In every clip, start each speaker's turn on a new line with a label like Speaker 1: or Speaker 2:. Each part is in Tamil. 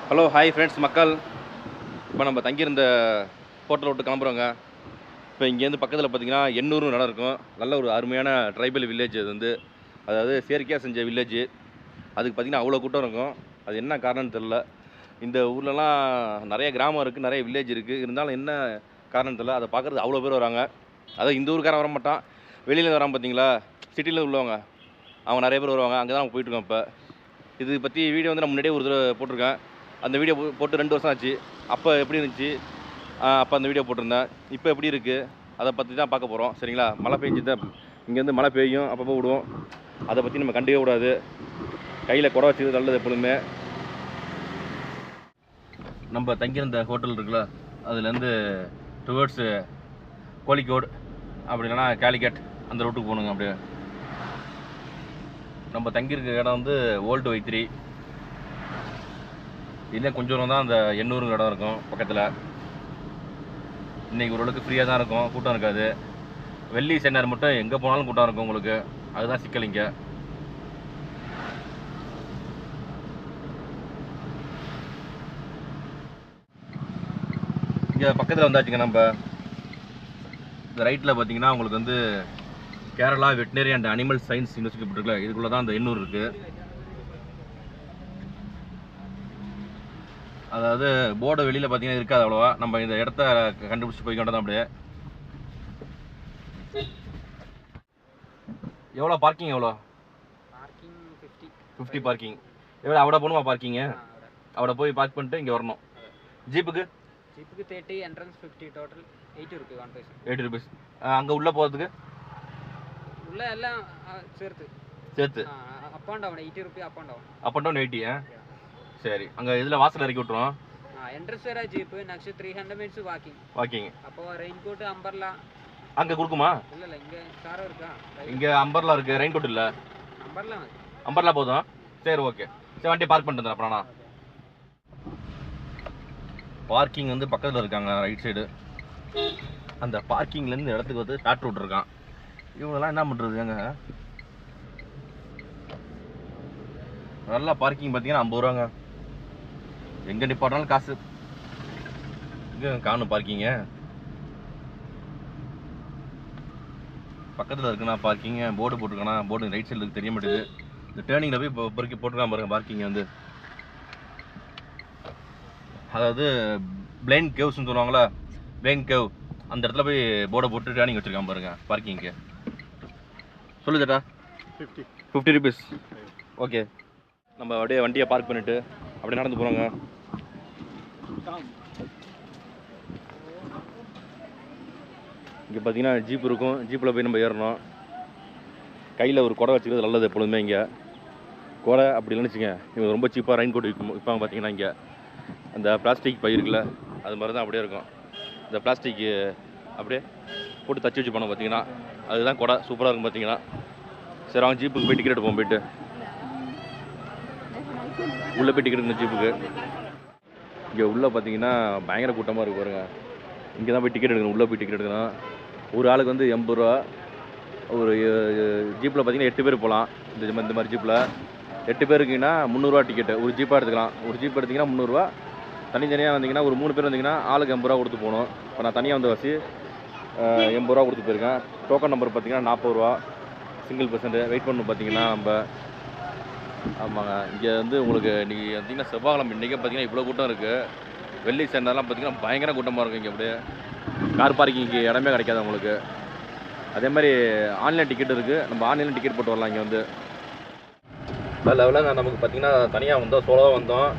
Speaker 1: ஹலோ ஹாய் ஃப்ரெண்ட்ஸ் மக்கள். இப்போ நம்ம தங்கியிருந்த ஹோட்டலை விட்டு கிளம்புறோங்க. இப்போ இங்கேருந்து பக்கத்தில் பார்த்தீங்கன்னா எண்ணூறு இடம் இருக்கும். நல்ல ஒரு அருமையான ட்ரைபல் வில்லேஜ். அது வந்து அதாவது செயற்கையாக செஞ்ச வில்லேஜ். அதுக்கு பார்த்தீங்கன்னா அவ்வளோ கூட்டம் இருக்கும். அது என்ன காரணம்னு தெரில. இந்த ஊர்லலாம் நிறைய கிராமம் இருக்குது, நிறைய வில்லேஜ் இருக்குது. இருந்தாலும் என்ன காரணம் தெரில, அதை பார்க்குறது அவ்வளோ பேர் வராங்க. அதாவது இந்த ஊருக்காரன் வர மாட்டான், வெளியில் வரான் பார்த்தீங்களா, சிட்டியில் உள்ளவங்க அவங்க நிறைய பேர் வருவாங்க. அங்கே தான் நம்ம போயிட்டுருக்கோம். இப்போ இது பற்றி வீடியோ வந்து நான் முன்னாடியே ஒரு தடவை போட்டிருக்கேன். அந்த வீடியோ போட்டு 2 வருஷம் ஆச்சு. அப்போ எப்படி இருந்துச்சு, அப்போ அந்த வீடியோ போட்டிருந்தேன். இப்போ எப்படி இருக்குது, அதை பற்றி தான் பார்க்க போகிறோம். சரிங்களா? மழை பெஞ்சு தான் இங்கேருந்து மழை பெய்யும், அப்பப்போ விடுவோம். அதை பற்றி நம்ம கண்டுக்கவே கூடாது. கையில் குறை வச்சுக்கிறது நல்லது எப்பொழுதுமே. நம்ம தங்கியிருந்த ஹோட்டல் இருக்குல்ல, அதுலேருந்து டுவர்ட்ஸு கோழிக்கோடு அப்படி இல்லைன்னா கேலிக்கட் அந்த ரூட்டுக்கு போகணுங்க. அப்படியே நம்ம தங்கியிருக்க இடம் வந்து ஓல்டு வைத்திரி. இல்லை கொஞ்சம் தூரம் தான் அந்த எண்ணூறு இடம் இருக்கும் பக்கத்தில். இன்றைக்கி ஓரளவுக்கு ஃப்ரீயாக தான் இருக்கும், கூட்டம் இருக்காது. வெள்ளி சனியார் மட்டும் எங்கே போனாலும் கூட்டம் இருக்கும் உங்களுக்கு. அதுதான் சிக்கல். இங்கே பக்கத்தில் வந்தாச்சுங்க. நம்ம இந்த ரைட்டில் பார்த்தீங்கன்னா உங்களுக்கு வந்து Kerala veterinary and animal science university இருக்குல்ல, இதுக்குள்ளே தான் அந்த எண்ணூறு இருக்குது. அதாவது போர்டு வெளியில் பார்த்தீங்கன்னா இருக்காது அவ்வளோவா. நம்ம இந்த இடத்த கண்டுபிடிச்சி போய்கிட்டு தான். அப்படியே எவ்வளோ பார்க்கிங்? எவ்வளோ
Speaker 2: பார்க்கிங்?
Speaker 1: 50 பார்க்கிங். எவ்வளோ அவட போகணுமா பார்க்கிங்கு? அவட போய் பார்க் பண்ணிட்டு இங்கே வரணும். ஜீப்புக்கு
Speaker 2: 30, entrance 50, total 80 rupees. 1 person
Speaker 1: 80 rupees. அங்கே உள்ளே போகிறதுக்கு
Speaker 2: உள்ள எல்லாம் சேர்த்து up and down 80 rupees. Up and down
Speaker 1: 80. சரி, அங்கே இதில் வாசல் இறக்கி விட்டுருவோம்.
Speaker 2: என்ட்ரன்ஸ் வேற ஜீப்பு. Next 300 minutes walking. அப்போ ரெயின் கோட் அம்பர்லா
Speaker 1: அங்கே கொடுக்குமா?
Speaker 2: இல்ல இங்க சாரோ இருக்கா?
Speaker 1: இங்கே அம்பர்லா இருக்குது, ரெயின் கோட் இல்லை. அம்பர்லா போதும். சரி, ஓகே. சரி, வண்டி பார்க் பண்ணிட்டு அப்புறம் நான் பார்க்கிங் வந்து பக்கத்தில் இருக்காங்க ரைட் சைடு. அந்த பார்க்கிங்லேருந்து இடத்துக்கு வந்து ஷார்ட் ரூட் இருக்கான். இவங்கெல்லாம் என்ன பண்ணுறது? எங்க நல்லா பார்க்கிங் பார்த்தீங்கன்னா 50 ரூபாங்க. எங்கே நிப்பாட்டினாலும் காசு. இங்கே காணும் பார்க்கிங்க பக்கத்தில் இருக்குண்ணா. பார்க்கிங்க போர்டு போட்டிருக்கானா? போர்டு ரைட் சைடில் தெரிய மாட்டேங்குது. இந்த டேர்னிங்கில் போய் இப்போ பொறுக்கி போட்டுருக்கான் பாருங்க பார்க்கிங் வந்து. அதாவது பிளைண்ட் கேவ்ஸ்ன்னு சொல்லுவாங்களா, பிளைண்ட் கேவ், அந்த இடத்துல போய் போர்டை போட்டு டேர்னிங் வச்சுருக்கான் பாருங்க பார்க்கிங்க்கு. சொல்லு சேட்டா. 50 ருபீஸ். ஓகே. நம்ம அப்படியே வண்டியை பார்க் பண்ணிவிட்டு அப்படியே நடந்து போகிறோங்க. இங்கே பார்த்தீங்கன்னா ஜீப் இருக்கும். ஜீப்பில் போய் நம்ம ஏறணும். கையில் ஒரு குடை வச்சுக்கிறது நல்லது எப்பொழுதுமே. இங்கே குடை அப்படி இல்லைன்னு வச்சுங்க, இவங்க ரொம்ப சீப்பாக ரெயின் கோட் விற்கும். இப்போ பார்த்தீங்கன்னா இங்கே அந்த பிளாஸ்டிக் பை இருக்குல்ல, அது மாதிரி தான் அப்படியே இருக்கும். இந்த பிளாஸ்டிக்கு அப்படியே போட்டு தச்சு வச்சு போனோம் பார்த்தீங்கன்னா, அதுதான் குடை. சூப்பராக இருக்கும் பார்த்தீங்கன்னா. சரி, அவங்க ஜீப்புக்கு போய் டிக்கெட் எடுப்போம். போயிட்டு உள்ளே போய் டிக்கெட் எடுக்கணும் ஜீப்புக்கு. இங்கே உள்ளே பார்த்தீங்கன்னா பயங்கர கூட்டமாக இருக்கு பாருங்க. இங்கே தான் போய் டிக்கெட் எடுக்கணும். உள்ளே போய் டிக்கெட் எடுக்கணும். ஒரு ஆளுக்கு வந்து 80 ரூபா. ஒரு ஜீப்பில் பார்த்தீங்கன்னா 8 பேர் போகலாம். இந்த மாதிரி ஜீப்பில் 8 பேர் இருக்கீங்கன்னா 300 ரூபா டிக்கெட்டு. ஒரு ஜீப்பாக எடுத்துக்கலாம். ஒரு ஜீப் எடுத்திங்கன்னா 300 ரூபா. தனித்தனியாக வந்தீங்கன்னா ஒரு 3 பேர் வந்தீங்கன்னா ஆளுக்கு 80 ரூபா கொடுத்து போகணும். இப்போ நான் தனியாக வந்த வாசி 80 ரூபா கொடுத்து போயிருக்கேன். டோக்கன் நம்பர் பார்த்தீங்கன்னா 40 ரூபா. சிங்கிள் பர்சன்ட் வெயிட் பண்ணணும் பார்த்தீங்கன்னா நம்ம. ஆமாங்க, இங்கே வந்து உங்களுக்கு நீங்கள் வந்தீங்கன்னா செவ்வாய்க்கிழமை இன்றைக்கே பார்த்தீங்கன்னா இவ்வளோ கூட்டம் இருக்குது. வெள்ளி சனிலாம் பார்த்தீங்கன்னா பயங்கர கூட்டமாக இருக்கும். இங்கே அப்படியே கார் பார்க்கிங்க்கு இடமே கிடைக்காது உங்களுக்கு. அதே மாதிரி ஆன்லைன் டிக்கெட் இருக்குது. நம்ம ஆன்லைன் டிக்கெட் போட்டு வரலாம். இங்கே வந்து லெவலில் நமக்கு பார்த்தீங்கன்னா தனியாக வந்தோம், சோலோவாக வந்தோம்.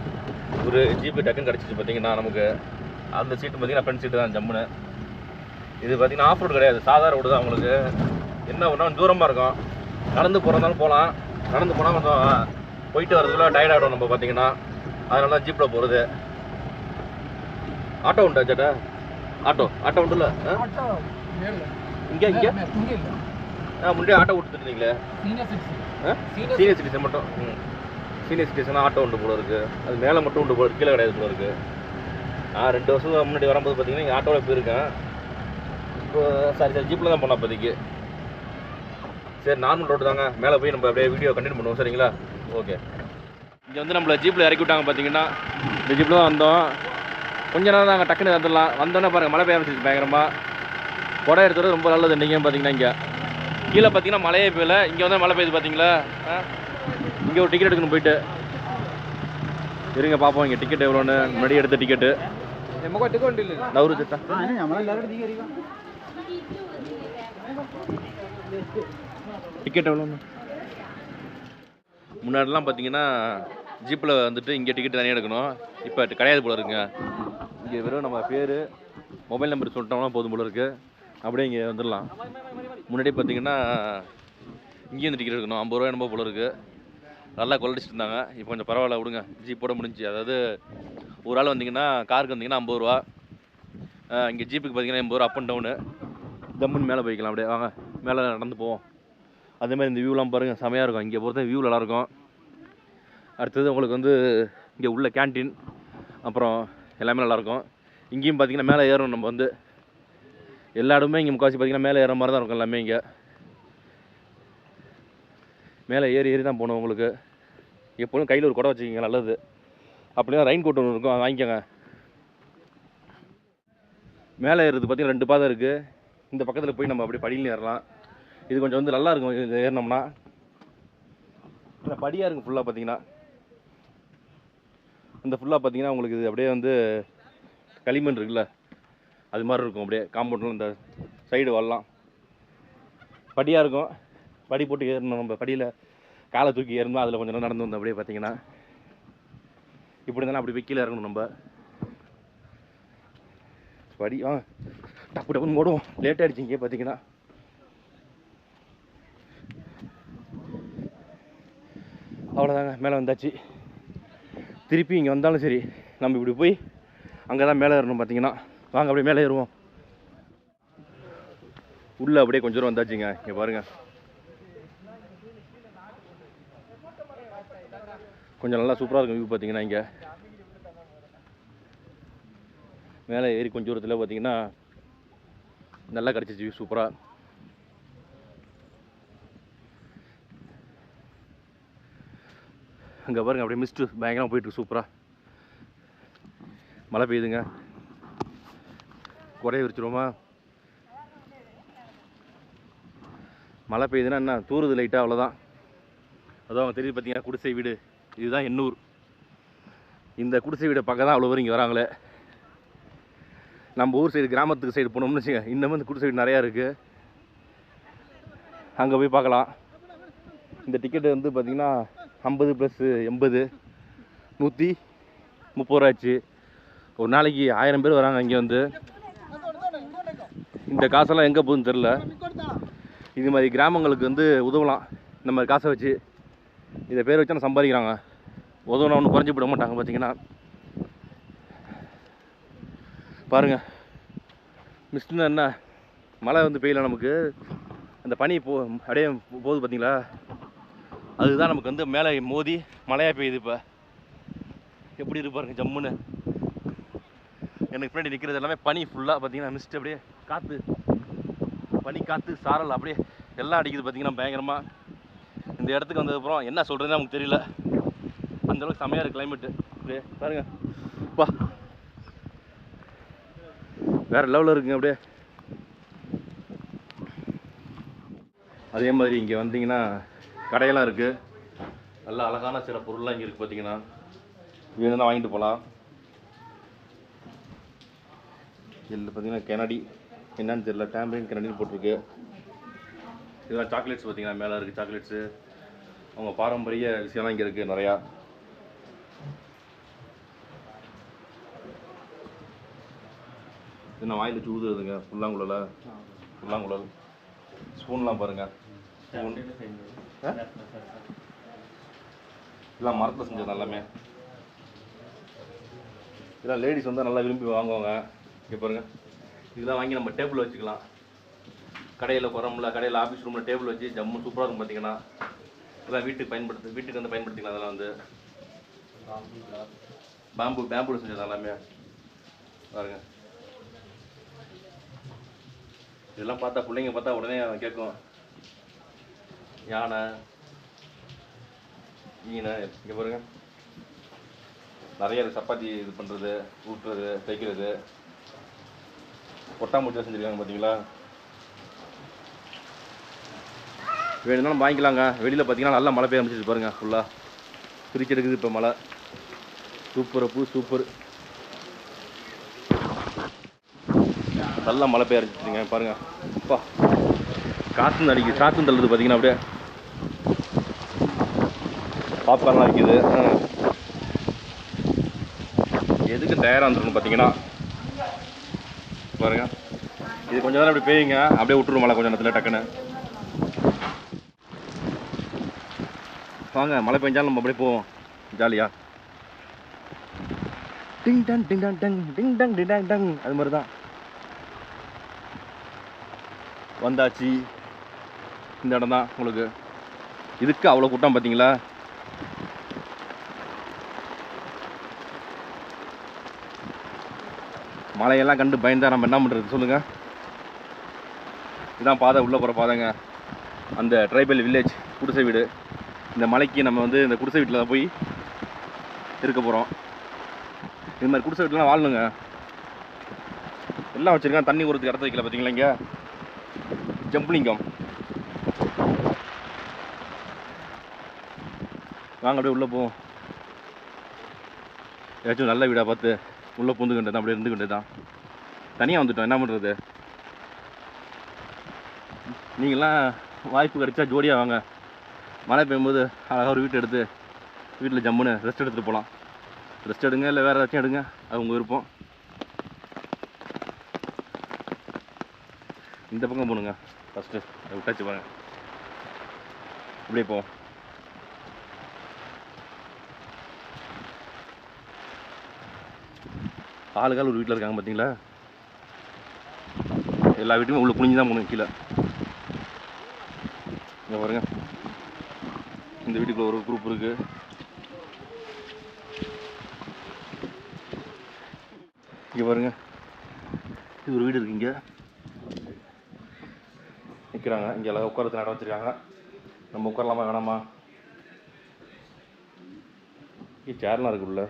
Speaker 1: ஒரு ஜீப்பு டக்குன்னு கிடச்சிச்சு பார்த்தீங்கன்னா நமக்கு. அந்த சீட்டு பார்த்தீங்கன்னா ஃப்ரண்ட் சீட்டு தான் ஜம்முன்னு. இது பார்த்தீங்கன்னா ஆஃப் ரோடு கிடையாது, சாதாரண ரோடு தான். உங்களுக்கு என்ன ஒன்றா தூரமாக இருக்கும். நடந்து போகிறதாலும் போகலாம். நடந்து போனால் கொஞ்சம் போயிட்டு வரதுக்குள்ள டயர்ட் ஆகிடும் நம்ம பார்த்தீங்கன்னா. அதனால தான் ஜீப்பில் போகிறது. ஆட்டோ உண்டா சேட்டா? ஆட்டோ உண்டுல்ல? இங்கே முன்னாடியே ஆட்டோ விட்டுருந்தீங்களே. சீனியர் சிட்டிசன் மட்டும். சீனியர் சிட்டிசனாக ஆட்டோ உண்டு போல இருக்குது. அது மேலே மட்டும் உண்டு போல, கீழே கிடையாது போல இருக்குது. நான் 2 வருஷம் முன்னாடி வரும்போது பார்த்தீங்கன்னா இங்கே ஆட்டோவில் போயிருக்கேன். இப்போ சரி ஜீப்பில் தான் போனேன் அப்போதைக்கு. சரி, நார்மல் ரோடு தாங்க. மேலே போய் நம்ம அப்படியே வீடியோ கண்டினியூ பண்ணுவோம். சரிங்களா? ஓகே. இங்கே வந்து நம்மளை ஜீப்பில் இறக்கி விட்டாங்க பார்த்தீங்கன்னா, இந்த ஜீப்பில் தான் வந்தோம். கொஞ்ச நேரம் நாங்கள் டக்குன்னு வந்துடலாம். வந்தோன்னே பாருங்கள் மழை பெய்ய ஆரம்பிச்சிச்சு பயங்கரமாக. குடை எடுத்துறது ரொம்ப நல்லது. இன்றைக்கி பார்த்தீங்கன்னா இங்கே கீழே பார்த்தீங்கன்னா மழையே பெய்யல, இங்கே வந்து மழை பெய்யுது பார்த்தீங்களா. இங்கே ஒரு டிக்கெட் எடுக்கணும் போயிட்டு. இருங்க பார்ப்போம் இங்கே டிக்கெட் எவ்வளோன்னு. முன்னாடி எடுத்த டிக்கெட்டு நவரு திட்டா டிக்கெட் எவ்வளோன்னு. முன்னாடிலாம் பார்த்தீங்கன்னா ஜீப்பில் வந்துட்டு இங்கே டிக்கெட் தனியாக எடுக்கணும். இப்போ கிடையாது போல இருக்குங்க. இங்கே வெறும் நம்ம பேர் மொபைல் நம்பர் சொல்லிட்டோம்னா போதும் போல இருக்குது. அப்படியே இங்கே வந்துடலாம். முன்னாடி பார்த்தீங்கன்னா இங்கேயும் இந்த டிக்கெட் எடுக்கணும். 50 ரூபா என்னமோ போல இருக்குது. நல்லா கொள்ளடிச்சிட்டு இருந்தாங்க. இப்போ கொஞ்சம் பரவாயில்ல விடுங்க. ஜீப்போட முடிஞ்சு. அதாவது ஒரு ஆள் வந்தீங்கன்னா காருக்கு வந்தீங்கன்னா 50 ரூபா. இங்கே ஜீப்புக்கு பார்த்தீங்கன்னா 80 ரூபா அப் அண்ட் டவுனு. தம்முன்னு மேலே போய்க்கலாம். அப்படியே வாங்க மேலே நடந்து போவோம். அதேமாதிரி இந்த வியூலாம் பாருங்கள் செமையாக இருக்கும். இங்கே பொறுத்த வியூ நல்லாயிருக்கும். அடுத்தது உங்களுக்கு வந்து இங்கே உள்ள கேன்டீன் அப்புறம் எல்லாமே நல்லாயிருக்கும். இங்கேயும் பார்த்தீங்கன்னா மேலே ஏறணும். நம்ம வந்து எல்லா இடமே இங்கே முக்கால்வாசி பார்த்தீங்கன்னா மேலே ஏற மாதிரி தான் இருக்கும். எல்லாமே இங்கே மேலே ஏறி தான் போகணும். உங்களுக்கு எப்போதும் கையில் ஒரு குடை வச்சுக்கிங்க, நல்லது. அப்படின்னா ரெயின் கோட் ஒன்று இருக்கும், வாங்கிக்கோங்க. மேலே ஏறுறது பார்த்தீங்கன்னா 2 பாதை இருக்குது. இந்த பக்கத்தில் போய் நம்ம அப்படியே படியில் ஏறலாம். இது கொஞ்சம் வந்து நல்லாயிருக்கும். இது ஏறினோம்னா படியாக இருக்கும் ஃபுல்லாக பார்த்தீங்கன்னா. இந்த ஃபுல்லாக பார்த்தீங்கன்னா உங்களுக்கு இது அப்படியே வந்து களிமண் இருக்குல்ல, அது மாதிரி இருக்கும். அப்படியே காம்பவுண்டில் இந்த சைடு வரலாம் படியாக இருக்கும். படி போட்டு ஏறணும். நம்ம படியில் காலை தூக்கி ஏறணும். அதில் கொஞ்சம் நேரம் நடந்து வந்தோம். அப்படியே பார்த்தீங்கன்னா இப்படி இருந்தாலும் அப்படி கீழே இறங்கணும். நம்ம படி டப்பு டப்புன்னு ஓடுவோம். லேட் ஆகிடுச்சு இங்கே பார்த்தீங்கன்னா. அவ்வளோதாங்க, மேலே வந்தாச்சு. திருப்பி இங்கே வந்தாலும் சரி நம்ம இப்படி போய் அங்கே தான் மேலே ஏறணும் பார்த்தீங்கன்னா. வாங்க அப்படியே மேலே ஏறுவோம். உள்ளே அப்படியே கொஞ்சம் தூரம் வந்தாச்சுங்க. இங்கே பாருங்கள், கொஞ்சம் நல்லா சூப்பராக இருக்கும் வியூ பார்த்தீங்கன்னா. இங்கே மேலே ஏறி கொஞ்சம் தூரத்தில் பார்த்தீங்கன்னா நல்லா கிடச்சிச்சு வியூ சூப்பராக. அங்கே பாருங்கள் அப்படியே மிஸ்ட்டு பயங்கரமாக போயிட்டுருக்கு சூப்பராக. மழை பெய்யுதுங்க. குறைய விரிச்சிருவோமா? மழை பெய்யுதுன்னா என்ன தூருது லைட்டாக, அவ்வளோதான். அதுவும் அவங்க தெரியுது பார்த்தீங்கன்னா குடிசை வீடு. இதுதான் எண்ணூர். இந்த குடிசை வீடை பக்கம் தான் அவ்வளோ பேர் இங்கே வராங்களே. நம்ம ஊர் சைடு கிராமத்துக்கு சைடு போனோம்னு வச்சுங்க, இன்னமும் இந்த குடிசை வீடு நிறையா இருக்குது. அங்கே போய் பார்க்கலாம். இந்த டிக்கெட்டு வந்து பார்த்திங்கன்னா 50 + 80 130 ரூபா ஆச்சு. ஒரு நாளைக்கு 1000 பேர் வராங்க இங்கே வந்து. இந்த காசெல்லாம் எங்கே போகுதுன்னு தெரில. இது மாதிரி கிராமங்களுக்கு வந்து உதவலாம். இந்த மாதிரி காசை வச்சு இதை பேர் வச்சு சம்பாதிக்கிறாங்க. உதவுனா ஒன்றும் குறைஞ்சி போட மாட்டாங்க பார்த்தீங்கன்னா. பாருங்கள், மிஸ்ட்னா என்ன, மழை வந்து பெய்யல நமக்கு. அந்த பனி அப்படியே போகுது பார்த்தீங்களா, அதுதான் நமக்கு வந்து மேலே மோதி மழையாக பெய்யுது. இப்போ எப்படி இருப்பாருங்க ஜம்முன்னு. எனக்கு பின்னாடி நிற்கிறது எல்லாமே பனி ஃபுல்லாக பார்த்தீங்கன்னா. மிஸ்ட் அப்படியே காற்று, பனி காற்று, சாரல் அப்படியே எல்லாம் அடிக்குது பார்த்தீங்கன்னா பயங்கரமாக. இந்த இடத்துக்கு வந்ததுக்கப்புறம் என்ன சொல்கிறதுன்னு நமக்கு தெரியல. அந்தளவுக்கு செம்மையாக இருக்குது கிளைமேட்டு. அப்படியே பாருங்க, பா வேறு லெவலில் இருக்குங்க. அப்படியே அதே மாதிரி இங்கே வந்தீங்கன்னா கடையெல்லாம் இருக்குது. நல்ல அழகான சில பொருள்லாம் இங்கே இருக்குது பார்த்தீங்கன்னா. வேணும்னா வாங்கிட்டு போகலாம். இதில் பார்த்தீங்கன்னா கெனடி என்னன்னு தெரியல, டேம்பரின் கெனடின்னு போட்டிருக்கு. இதெல்லாம் சாக்லேட்ஸ் பார்த்தீங்கன்னா மேலே இருக்குது. சாக்லேட்ஸு அவங்க பாரம்பரிய விஷயம்லாம் இங்கே இருக்குது நிறையா. இது நான் வாயில் சூதுதுங்க. புல்லாங்குழல் ஸ்பூன்லாம் பாருங்கள். இதெல்லாம் மரத்தில் செஞ்சது எல்லாமே. இதெல்லாம் லேடிஸ் வந்து நல்லா விரும்பி வாங்குவாங்க. இங்கே பாருங்கள், இதெல்லாம் வாங்கி நம்ம டேபிள் வச்சுக்கலாம். கடையில் போகிறோம்ல, கடையில் ஆஃபீஸ் ரூமில் டேபிள் வச்சு ஜம்மு சூப்பராக இருக்கும் பார்த்தீங்கன்னா. இதெல்லாம் வீட்டுக்கு வந்து பயன்படுத்திக்கலாம். அதெல்லாம் வந்து பேம்பூவில் செஞ்சது எல்லாமே பாருங்கள். இதெல்லாம் பார்த்தா பிள்ளைங்க பார்த்தா உடனே கேட்கும். யானை, ஈனை இங்கே பாருங்கள். நிறைய சப்பாத்தி இது பண்ணுறது, ஊட்டுறது, தைக்கிறது, கொட்டாம்பூச்சி செஞ்சுருக்காங்க பார்த்தீங்களா. வேணும்னாலும் வாங்கிக்கலாங்க. வெளியில் பார்த்தீங்கன்னா நல்லா மழை பெய்ய ஆரம்பிச்சிட்டு பாருங்க. ஃபுல்லாக பிரிச்சு எடுக்குது இப்போ மழை. சூப்பர் பூ, சூப்பர். நல்லா மழை பெய்ய ஆரம்பிச்சிட்டுங்க பாருங்க. அப்பா காற்று அடிக்குது, காற்று தள்ளுது பார்த்தீங்கன்னா. அப்படியே பாப்கார்ன்லாம் அடிக்குது. எதுக்கு தயாராக இருந்துருக்கும் பார்த்தீங்கன்னா பாருங்க. இது கொஞ்சம் நேரம் அப்படி பெய்யுங்க, அப்படியே விட்டுரும் மழை கொஞ்சம் நேரத்தில் டக்குன்னு. வாங்க மழை பெஞ்சாலும் நம்ம அப்படியே போவோம் ஜாலியாக. டிங் டங் டிங் டங் டங் டிங் டங் டிங் டங் டங். அது மாதிரி தான் வந்தாச்சு. இந்த இடம் தான் உங்களுக்கு. இதுக்கு அவ்வளோ கூட்டம் பார்த்தீங்களா. மழையெல்லாம் கண்டு பயந்தா நம்ம என்ன பண்ணுறது சொல்லுங்கள். இதுதான் பாதை, உள்ளே போகிற பாதைங்க. அந்த ட்ரைபல் வில்லேஜ் குடிசை வீடு. இந்த மலைக்கு நம்ம வந்து இந்த குடிசை வீட்டில் தான் போய் இருக்க போகிறோம். இது மாதிரி குடிசை வீட்டிலாம் வாழணுங்க. எல்லாம் வச்சுருக்காங்க. தண்ணி ஊறதுக்கு இடத்த வைக்கல பார்த்தீங்களா. இங்கே ஜம்புலிங்கம். வாங்க அப்படியே உள்ளே போவோம். ஏதாச்சும் நல்ல வீடாக பார்த்து உள்ளே பூந்துக்கிட்டு தான் அப்படியே இருந்துக்கிட்டு தான். தனியாக வந்துட்டோம், என்ன பண்ணுறது. நீங்களாம் வாய்ப்பு கிடைச்சா ஜோடியாக வாங்க. மழை பெய்யும்போது அழகாக ஒரு வீட்டை எடுத்து வீட்டில் ஜம்முன்னு ரெஸ்ட் எடுத்துகிட்டு போகலாம். ரெஸ்ட் எடுங்க, இல்லை வேறு ஏதாச்சும் எடுங்க, அது உங்கள் விருப்பம். இந்த பக்கம் போகணுங்க. ஃபஸ்ட்டு விட்டாச்சு பாருங்க. அப்படியே போவோம். ஆளுக்கால் ஒரு வீட்டில் இருக்காங்க பார்த்தீங்களா. எல்லா வீட்டுமே உள்ள குனிஞ்சு தான் போகணும் கீழே. இங்கே பாருங்க, இந்த வீட்டுக்குள்ள ஒரு குரூப் இருக்குது. இங்கே பாருங்க, இது ஒரு வீடு இருக்குங்க. நிற்கிறாங்க இங்கே எல்லாம் உட்காரத்துக்கு இடம் வச்சுருக்காங்க. நம்ம உட்காரலாமா வேணாமா. இங்கே சேர்லாம் இருக்கு உள்ள.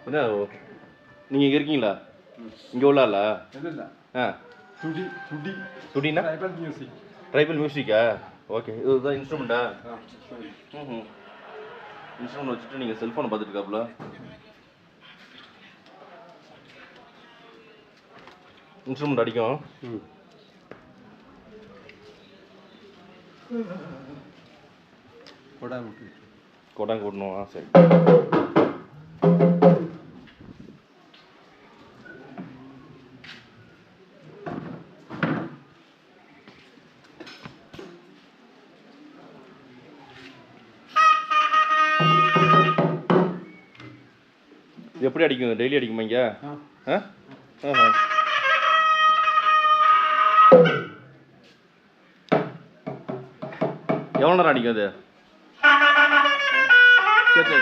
Speaker 1: என்ன நீங்கள் இங்கே இருக்கீங்களா. இங்கே உள்ளால சுடினா ட்ரைபல் மியூசிக்கா. ஓகே, இதுதான் இன்ஸ்ட்ருமெண்ட்டா. இன்ஸ்ட்ருமெண்ட் வச்சுட்டு நீங்கள் செல்ஃபோனை பார்த்துட்டு இருக்காப்புல. இன்ஸ்ட்ருமெண்ட் அடிக்கும். கொடாங்க கூட்டணும். சரி. எப்படி அடிக்கும்? டெய்லி அடிக்குமா இங்கே? எவ்வளோ நேரம் அடிக்கும் அது? சரி.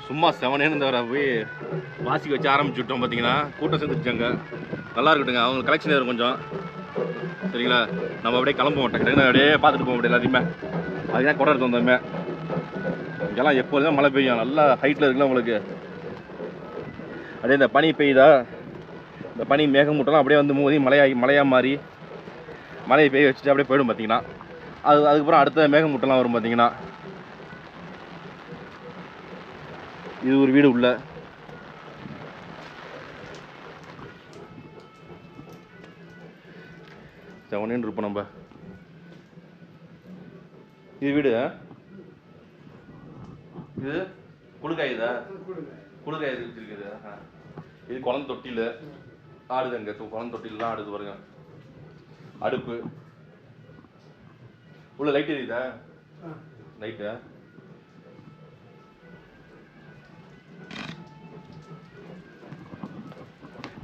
Speaker 1: சும்மா செவனேன்னு வர போய் வாசிக்க வச்சு ஆரம்பிச்சு விட்டோம். பார்த்தீங்கன்னா கூட்டம் சேர்ந்துருச்சாங்க. நல்லா இருக்கட்டுங்க, அவங்க கலெக்ஷன் இருக்கும் கொஞ்சம். சரிங்களா, நம்ம அப்படியே கிளம்புவோம். டக்குன்னு அப்படியே பார்த்துட்டு போவோம் அப்படி எல்லாத்தையுமே. அதுதான் குடம் எடுத்து வந்தோமே. இங்கெல்லாம் எப்போதுமே மழை பெய்யும், நல்லா ஹைட்டில் இருக்குல்ல உங்களுக்கு. அப்படியே இந்த பனி பெய்யுதா, இந்த பனி மேகமூட்டம்லாம் அப்படியே வந்து மோதி மழையாக மாறி மழையை பெய்ய வச்சுட்டு அப்படியே போயிடும். பார்த்தீங்கன்னா அதுக்கப்புறம் அடுத்த மேகமூட்டம்லாம் வரும். பார்த்தீங்கன்னா இது ஒரு வீடு உள்ள. செவனேன்னு இருப்போம் நம்ம. இது வீடு, இது குளுக்காயுதா, குளுக்காய் வச்சிருக்குது. இது குழந்தை தொட்டியில் ஆடுது. அங்கே குழந்தை தொட்டிலாம் ஆடுது பாருங்க. அடுப்பு உள்ள லைட் எரியுதா, லைட்டு.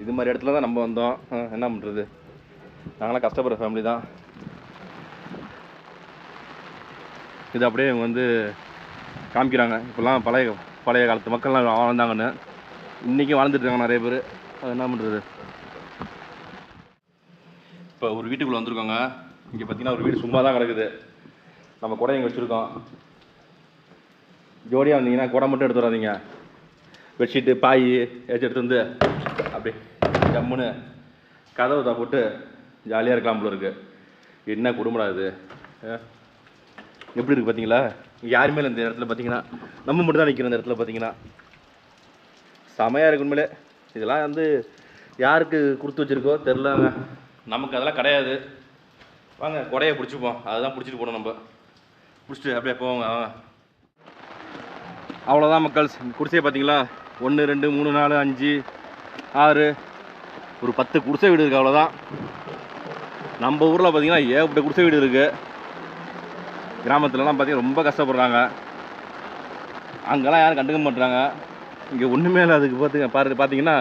Speaker 1: இது மாதிரி இடத்துல தான் நம்ம வந்தோம். என்ன பண்ணுறது, நாங்களாம் கஷ்டப்படுற ஃபேமிலி தான். இது அப்படியே இவங்க வந்து காமிக்கிறாங்க. இப்போல்லாம் பழைய காலத்து மக்கள்லாம் வாழ்ந்தாங்கன்னு இன்றைக்கும் வாழ்ந்துட்டுருக்காங்க நிறைய பேர். அது என்ன பண்ணுறது. இப்போ ஒரு வீட்டுக்குள்ளே வந்திருக்கோங்க. இங்கே பார்த்தீங்கன்னா ஒரு வீடு சும்மா தான் கிடக்குது. நம்ம குடம் இங்கே வச்சுருக்கோம். ஜோடியாக வந்தீங்கன்னா குடம் மட்டும் எடுத்து வராதீங்க. பெட்ஷீட்டு பாய் ஏச்சு எடுத்து வந்து அப்படி ஜம்முன்னு கதவை தான் போட்டு ஜாலியாக இருக்கலாம் போல இருக்குது. என்ன குடும்படா இது, எப்படி இருக்குது பார்த்தீங்களா. யாருமே இல்லை இந்த இடத்துல. பார்த்தீங்கன்னா நம்ம மட்டும் தான் நிற்கிறோம் இந்த இடத்துல. பார்த்தீங்கன்னா செமையாக இருக்கு உண்மையிலே. இதெல்லாம் வந்து யாருக்கு கொடுத்து வச்சுருக்கோ தெரிலங்க. நமக்கு அதெல்லாம் கிடையாது. வாங்க கொடையை பிடிச்சிப்போம். அதுதான் பிடிச்சிட்டு போகணும் நம்ம. பிடிச்சிட்டு அப்படியே போவோங்க. அவ்வளோதான் மக்கள். குடிசையை பார்த்தீங்களா, 1 2 3 4 5 6 ஒரு 10 குடிசை வீடு இருக்குது. அவ்வளோதான். நம்ம ஊரில் பார்த்தீங்கன்னா ஏகப்பட்ட குடிசை வீடு இருக்குது. கிராமத்துலலாம் பார்த்தீங்கன்னா ரொம்ப கஷ்டப்படுறாங்க. அங்கெல்லாம் யாரும் கண்டுக்க மாட்டுறாங்க. இங்கே ஒன்றுமே இல்லை. அதுக்கு பார்த்தீங்கன்னா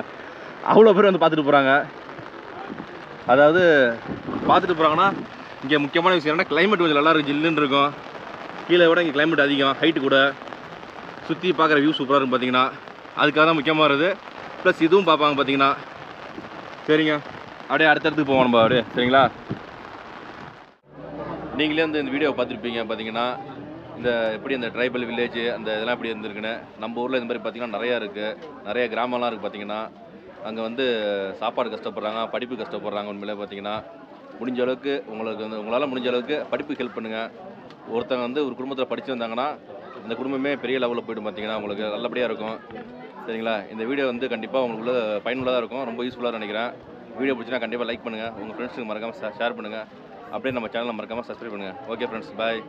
Speaker 1: அவ்வளோ பேர் வந்து பார்த்துட்டு போகிறாங்க. அதாவது பார்த்துட்டு போகிறாங்கன்னா இங்கே முக்கியமான விஷயம் என்னன்னா கிளைமேட் கொஞ்சம் நல்லா இருக்குது, ஜில்லுன்னு இருக்கும். கீழே விட இங்கே கிளைமேட் அதிகம், ஹைட்டு கூட. சுற்றி பார்க்குற வியூ சூப்பராக இருக்கும். பார்த்தீங்கன்னா அதுக்காக தான் முக்கியமாக இருக்குது. ப்ளஸ் இதுவும் பார்ப்பாங்க. பார்த்தீங்கன்னா சரிங்க, அப்படியே அடுத்தடுத்துக்கு போவோம் நம்ம அப்படியே. சரிங்களா, நீங்களே வந்து இந்த வீடியோவை பார்த்துருப்பீங்க. பார்த்தீங்கன்னா இந்த எப்படி இந்த ட்ரைபல் வில்லேஜ் அந்த இதெல்லாம் எப்படி இருந்திருக்குன்னு. நம்ம ஊரில் இந்த மாதிரி பார்த்திங்கன்னா நிறையா இருக்குது. நிறைய கிராமம்லாம் இருக்குது. பார்த்திங்கன்னா அங்கே வந்து சாப்பாடு கஷ்டப்படுறாங்க, படிப்பு கஷ்டப்படுறாங்க. உண்மையிலே பார்த்திங்கன்னா முடிஞ்ச அளவுக்கு உங்களுக்கு வந்து உங்களால் முடிஞ்ச அளவுக்கு படிப்புக்கு ஹெல்ப் பண்ணுங்கள். ஒருத்தவங்க வந்து ஒரு குடும்பத்தில் படித்து வந்தாங்கன்னா அந்த குடும்பமே பெரிய லெவலில் போய்ட்டு பார்த்தீங்கன்னா உங்களுக்கு நல்லபடியாக இருக்கும். சரிங்களா, இந்த வீடியோ வந்து கண்டிப்பாக உங்களுக்கு பயனுள்ளதாக இருக்கும், ரொம்ப யூஸ்ஃபுல்லாக நினைக்கிறேன். வீடியோ பிடிச்சினா கண்டிப்பாக லைக் பண்ணுங்கள், உங்கள் ஃப்ரெண்ட்ஸுக்கு மறக்காமல் ஷேர் பண்ணுங்கள். அப்படியே நம்ம சேனலை மறக்காமல் சப்ஸ்கிரைப் பண்ணுங்கள். ஓகே ஃப்ரெண்ட்ஸ், பாய்.